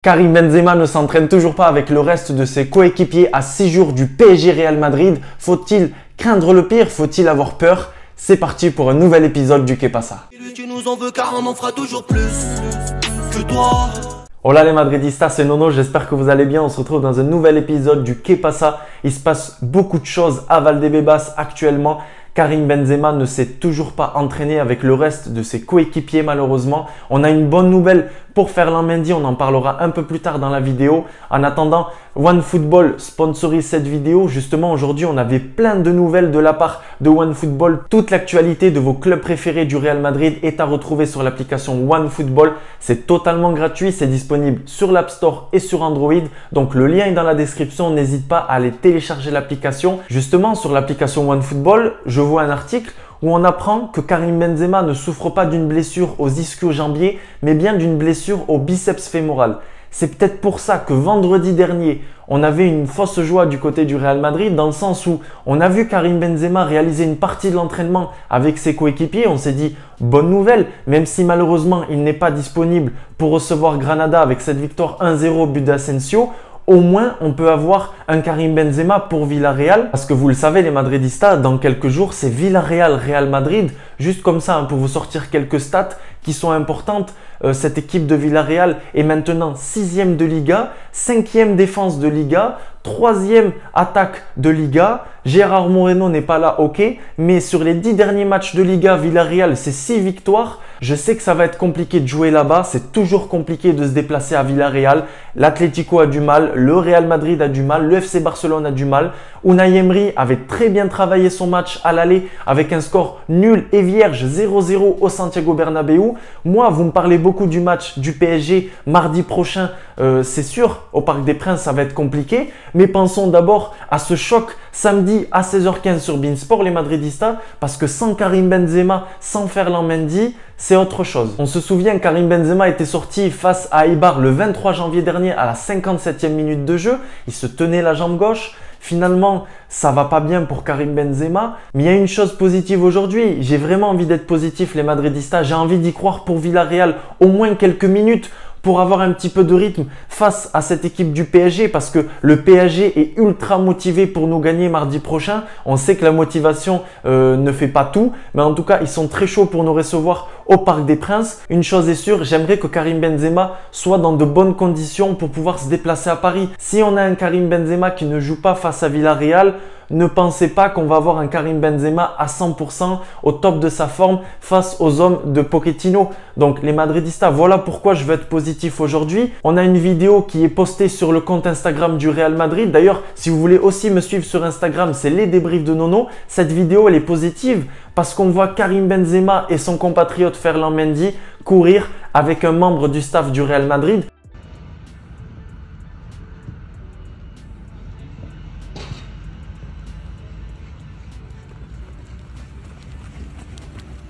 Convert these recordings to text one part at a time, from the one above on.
Karim Benzema ne s'entraîne toujours pas avec le reste de ses coéquipiers à 6 jours du PSG Real Madrid. Faut-il craindre le pire? Faut-il avoir peur? C'est parti pour un nouvel épisode du Que Pasa. Tu nous en veux car on en fera toujours plus que toi. Hola les Madridistas, c'est Nono, j'espère que vous allez bien. On se retrouve dans un nouvel épisode du Que Pasa. Il se passe beaucoup de choses à Valdebebas actuellement. Karim Benzema ne s'est toujours pas entraîné avec le reste de ses coéquipiers malheureusement. On a une bonne nouvelle pour Ferland Mendy, on en parlera un peu plus tard dans la vidéo. En attendant, OneFootball sponsorise cette vidéo. Justement aujourd'hui on avait plein de nouvelles de la part de OneFootball. Toute l'actualité de vos clubs préférés du Real Madrid est à retrouver sur l'application OneFootball. C'est totalement gratuit, c'est disponible sur l'App Store et sur Android. Donc le lien est dans la description, n'hésite pas à aller télécharger l'application. Justement sur l'application OneFootball, je vois un article où on apprend que Karim Benzema ne souffre pas d'une blessure aux ischio-jambiers, mais bien d'une blessure au biceps fémoral. C'est peut-être pour ça que vendredi dernier, on avait une fausse joie du côté du Real Madrid, dans le sens où on a vu Karim Benzema réaliser une partie de l'entraînement avec ses coéquipiers. On s'est dit, bonne nouvelle, même si malheureusement il n'est pas disponible pour recevoir Granada avec cette victoire 1-0 au but d'Asensio. Au moins, on peut avoir un Karim Benzema pour Villarreal. Parce que vous le savez, les Madridistas, dans quelques jours, c'est Villarreal-Real Madrid. Juste comme ça, pour vous sortir quelques stats qui sont importantes. Cette équipe de Villarreal est maintenant 6e de Liga, 5e défense de Liga, 3e attaque de Liga. Gérard Moreno n'est pas là, ok. Mais sur les 10 derniers matchs de Liga, Villarreal, c'est 6 victoires. Je sais que ça va être compliqué de jouer là-bas. C'est toujours compliqué de se déplacer à Villarreal. L'Atlético a du mal, le Real Madrid a du mal, le FC Barcelone a du mal. Unai Emery avait très bien travaillé son match à l'aller avec un score nul et vierge 0-0 au Santiago Bernabéu. Moi, vous me parlez beaucoup du match du PSG mardi prochain. C'est sûr, au Parc des Princes, ça va être compliqué. Mais pensons d'abord à ce choc samedi à 16h15 sur beIN Sport, les Madridistas. Parce que sans Karim Benzema, sans Ferland Mendy, c'est autre chose. On se souvient, Karim Benzema était sorti face à Eibar le 23 janvier dernier à la 57e minute de jeu. Il se tenait la jambe gauche. Finalement, ça va pas bien pour Karim Benzema. Mais il y a une chose positive aujourd'hui. J'ai vraiment envie d'être positif, les Madridistas. J'ai envie d'y croire pour Villarreal au moins quelques minutes pour avoir un petit peu de rythme face à cette équipe du PSG, parce que le PSG est ultra motivé pour nous gagner mardi prochain. On sait que la motivation ne fait pas tout, mais en tout cas, ils sont très chauds pour nous recevoir au Parc des Princes. Une chose est sûre, j'aimerais que Karim Benzema soit dans de bonnes conditions pour pouvoir se déplacer à Paris. Si on a un Karim Benzema qui ne joue pas face à Villarreal, ne pensez pas qu'on va avoir un Karim Benzema à 100% au top de sa forme face aux hommes de Pochettino. Donc les Madridistas, voilà pourquoi je veux être positif aujourd'hui. On a une vidéo qui est postée sur le compte Instagram du Real Madrid. D'ailleurs, si vous voulez aussi me suivre sur Instagram, c'est les débriefs de Nono. Cette vidéo, elle est positive parce qu'on voit Karim Benzema et son compatriote Ferland Mendy courir avec un membre du staff du Real Madrid.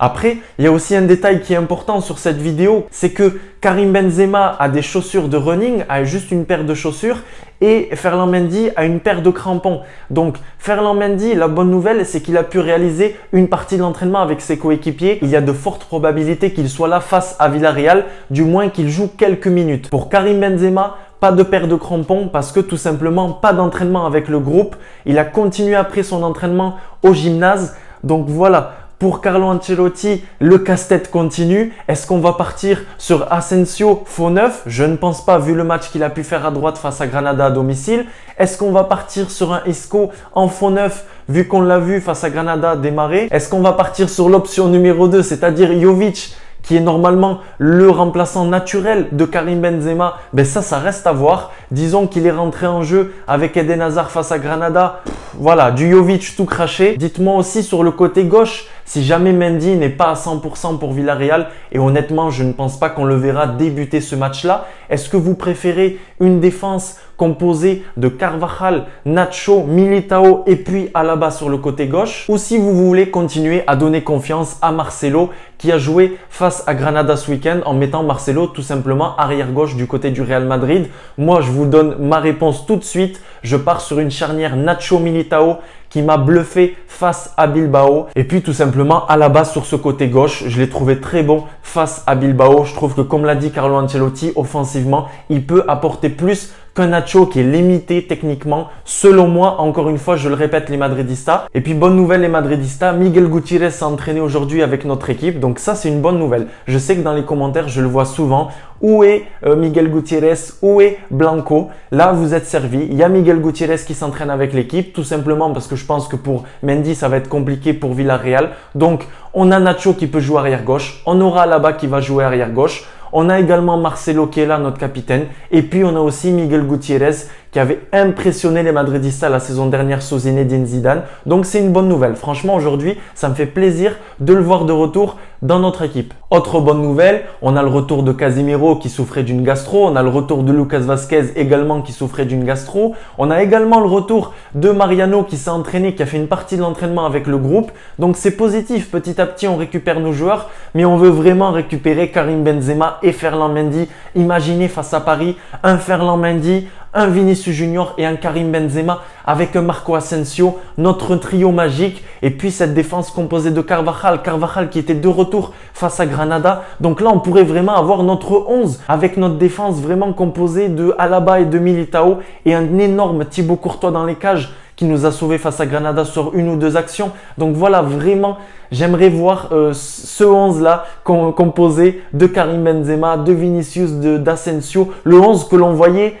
Après, il y a aussi un détail qui est important sur cette vidéo, c'est que Karim Benzema a des chaussures de running, a juste une paire de chaussures, et Ferland Mendy a une paire de crampons. Donc Ferland Mendy, la bonne nouvelle, c'est qu'il a pu réaliser une partie de l'entraînement avec ses coéquipiers. Il y a de fortes probabilités qu'il soit là face à Villarreal, du moins qu'il joue quelques minutes. Pour Karim Benzema, pas de paire de crampons parce que tout simplement pas d'entraînement avec le groupe. Il a continué après son entraînement au gymnase. Donc voilà. Pour Carlo Ancelotti, le casse-tête continue. Est-ce qu'on va partir sur Asensio faux neuf? Je ne pense pas vu le match qu'il a pu faire à droite face à Granada à domicile. Est-ce qu'on va partir sur un Isco en faux neuf vu qu'on l'a vu face à Granada démarrer? Est-ce qu'on va partir sur l'option numéro 2, c'est-à-dire Jovic, qui est normalement le remplaçant naturel de Karim Benzema? Ben ça reste à voir. Disons qu'il est rentré en jeu avec Eden Hazard face à Granada. Voilà, du Jovic tout craché. Dites-moi aussi sur le côté gauche, si jamais Mendy n'est pas à 100% pour Villarreal, et honnêtement, je ne pense pas qu'on le verra débuter ce match-là, est-ce que vous préférez une défense composée de Carvajal, Nacho, Militao et puis Alaba sur le côté gauche? Ou si vous voulez continuer à donner confiance à Marcelo qui a joué face à Granada ce week-end en mettant Marcelo tout simplement arrière-gauche du côté du Real Madrid? Moi, je vous donne ma réponse tout de suite. Je pars sur une charnière Nacho-Militao qui m'a bluffé face à Bilbao. Et puis tout simplement Alaba sur ce côté gauche, je l'ai trouvé très bon face à Bilbao. Je trouve que comme l'a dit Carlo Ancelotti, offensivement, il peut apporter plus qu'un Nacho qui est limité techniquement, selon moi, encore une fois, je le répète, les Madridistas. Et puis, bonne nouvelle, les Madridistas, Miguel Gutiérrez s'est entraîné aujourd'hui avec notre équipe. Donc ça, c'est une bonne nouvelle. Je sais que dans les commentaires, je le vois souvent. Où est Miguel Gutiérrez? Où est Blanco? Là, vous êtes servi. Il y a Miguel Gutiérrez qui s'entraîne avec l'équipe, tout simplement parce que je pense que pour Mendy, ça va être compliqué pour Villarreal. Donc, on a Nacho qui peut jouer arrière gauche. On aura Alaba qui va jouer arrière gauche. On a également Marcelo qui est là, notre capitaine. Et puis, on a aussi Miguel Gutiérrez qui avait impressionné les Madridistas la saison dernière sous Zinedine Zidane. Donc, c'est une bonne nouvelle. Franchement, aujourd'hui, ça me fait plaisir de le voir de retour dans notre équipe. Autre bonne nouvelle, on a le retour de Casemiro qui souffrait d'une gastro. On a le retour de Lucas Vazquez également qui souffrait d'une gastro. On a également le retour de Mariano qui s'est entraîné, qui a fait une partie de l'entraînement avec le groupe. Donc, c'est positif. Petit à petit, on récupère nos joueurs. Mais on veut vraiment récupérer Karim Benzema et Ferland Mendy. Imaginez face à Paris, un Ferland Mendy, un Vinicius Junior et un Karim Benzema avec un Marco Asensio, notre trio magique. Et puis cette défense composée de Carvajal qui était de retour face à Granada. Donc là, on pourrait vraiment avoir notre 11 avec notre défense vraiment composée de Alaba et de Militao et un énorme Thibaut Courtois dans les cages qui nous a sauvé face à Granada sur une ou deux actions. Donc voilà, vraiment, j'aimerais voir ce 11-là composé de Karim Benzema, de Vinicius, d'Asensio. Le 11 que l'on voyait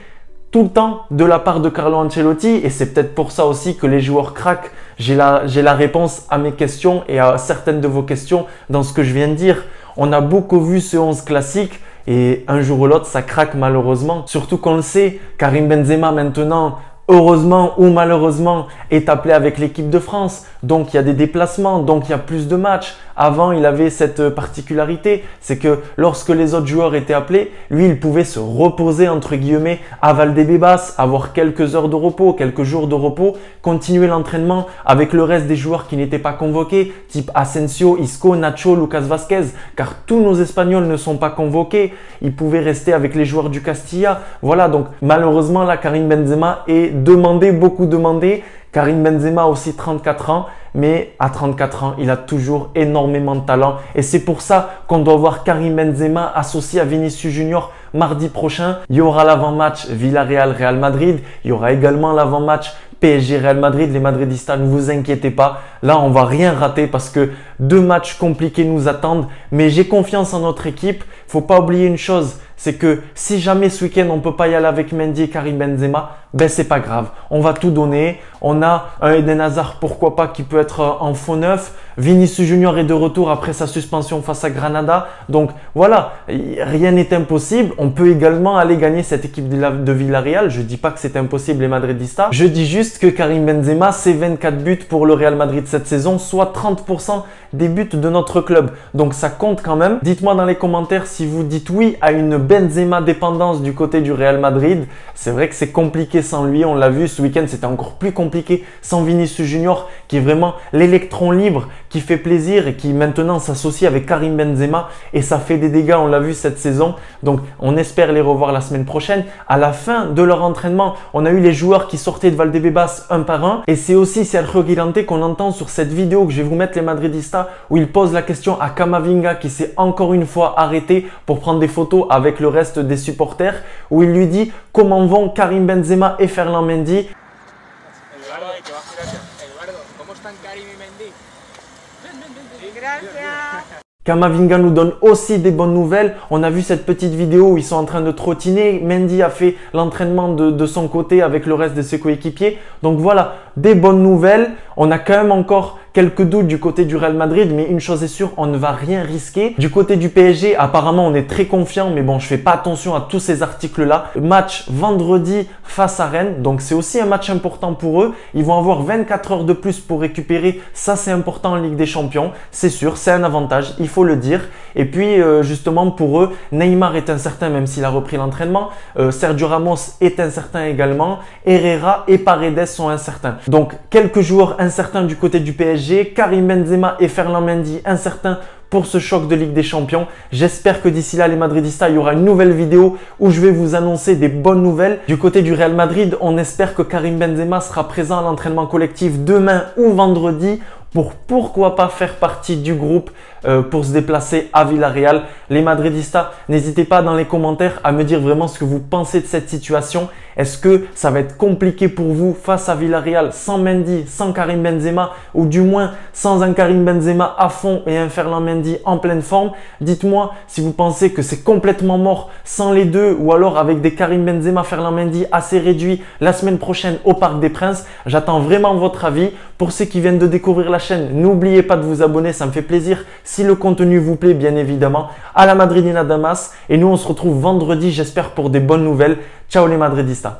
tout le temps de la part de Carlo Ancelotti, et c'est peut-être pour ça aussi que les joueurs craquent. J'ai la réponse à mes questions et à certaines de vos questions dans ce que je viens de dire. On a beaucoup vu ce 11 classique et un jour ou l'autre, ça craque malheureusement. Surtout qu'on le sait, Karim Benzema maintenant, heureusement ou malheureusement, est appelé avec l'équipe de France. Donc, il y a des déplacements, donc il y a plus de matchs. Avant, il avait cette particularité, c'est que lorsque les autres joueurs étaient appelés, lui, il pouvait se reposer, entre guillemets, à Valdebebas, avoir quelques heures de repos, quelques jours de repos, continuer l'entraînement avec le reste des joueurs qui n'étaient pas convoqués, type Asensio, Isco, Nacho, Lucas Vazquez, car tous nos Espagnols ne sont pas convoqués. Il pouvait rester avec les joueurs du Castilla. Voilà, donc malheureusement, là, Karim Benzema est demandé, beaucoup demandé. Karim Benzema a aussi 34 ans, mais à 34 ans, il a toujours énormément de talent. Et c'est pour ça qu'on doit voir Karim Benzema associé à Vinicius Junior mardi prochain. Il y aura l'avant-match Villarreal-Real Madrid. Il y aura également l'avant-match PSG-Real Madrid. Les Madridistas, ne vous inquiétez pas. Là, on va rien rater parce que 2 matchs compliqués nous attendent. Mais j'ai confiance en notre équipe. Faut pas oublier une chose, c'est que si jamais ce week-end on peut pas y aller avec Mendy et Karim Benzema, ben c'est pas grave. On va tout donner. On a un Eden Hazard, pourquoi pas, qui peut être en faux neuf. Vinicius Junior est de retour après sa suspension face à Granada. Donc voilà, rien n'est impossible. On peut également aller gagner cette équipe de Villarreal. Je dis pas que c'est impossible les Madridistas. Je dis juste que Karim Benzema, c'est 24 buts pour le Real Madrid cette saison, soit 30% des buts de notre club. Donc ça compte quand même. Dites-moi dans les commentaires si vous dites oui à une Benzema dépendance du côté du Real Madrid. C'est vrai que c'est compliqué sans lui. On l'a vu ce week-end, c'était encore plus compliqué sans Vinicius Junior qui est vraiment l'électron libre qui fait plaisir et qui maintenant s'associe avec Karim Benzema et ça fait des dégâts, on l'a vu cette saison. Donc on espère les revoir la semaine prochaine. À la fin de leur entraînement, on a eu les joueurs qui sortaient de Valdebebas un par un et c'est aussi Sergio Guirante qu'on entend sur cette vidéo que je vais vous mettre les Madridistas où il pose la question à Camavinga qui s'est encore une fois arrêté pour prendre des photos avec le reste des supporters où il lui dit comment vont Karim Benzema et Ferland Mendy. Camavinga nous donne aussi des bonnes nouvelles. On a vu cette petite vidéo où ils sont en train de trottiner. Mendy a fait l'entraînement de son côté avec le reste de ses coéquipiers. Donc voilà, des bonnes nouvelles. On a quand même encore quelques doutes du côté du Real Madrid, mais une chose est sûre, on ne va rien risquer. Du côté du PSG, apparemment, on est très confiant, mais bon, je fais pas attention à tous ces articles-là. Match vendredi face à Rennes, donc c'est aussi un match important pour eux. Ils vont avoir 24 heures de plus pour récupérer. Ça, c'est important en Ligue des Champions, c'est sûr, c'est un avantage, il faut le dire. Et puis, justement, pour eux, Neymar est incertain, même s'il a repris l'entraînement. Sergio Ramos est incertain également. Herrera et Paredes sont incertains. Donc, quelques joueurs incertains du côté du PSG, Karim Benzema et Ferland Mendy incertains pour ce choc de Ligue des Champions. J'espère que d'ici là, les madridistas, il y aura une nouvelle vidéo où je vais vous annoncer des bonnes nouvelles. Du côté du Real Madrid, on espère que Karim Benzema sera présent à l'entraînement collectif demain ou vendredi pour pourquoi pas faire partie du groupe pour se déplacer à Villarreal. Les madridistas, n'hésitez pas dans les commentaires à me dire vraiment ce que vous pensez de cette situation. Est-ce que ça va être compliqué pour vous face à Villarreal sans Mendy, sans Karim Benzema ou du moins sans un Karim Benzema à fond et un Ferland Mendy en pleine forme? Dites-moi si vous pensez que c'est complètement mort sans les deux ou alors avec des Karim Benzema, Ferland Mendy assez réduits la semaine prochaine au Parc des Princes. J'attends vraiment votre avis. Pour ceux qui viennent de découvrir la chaîne, n'oubliez pas de vous abonner, ça me fait plaisir. Si le contenu vous plaît, bien évidemment, à la Madridina Damas. Et nous, on se retrouve vendredi, j'espère, pour des bonnes nouvelles. Ciao les madridistas.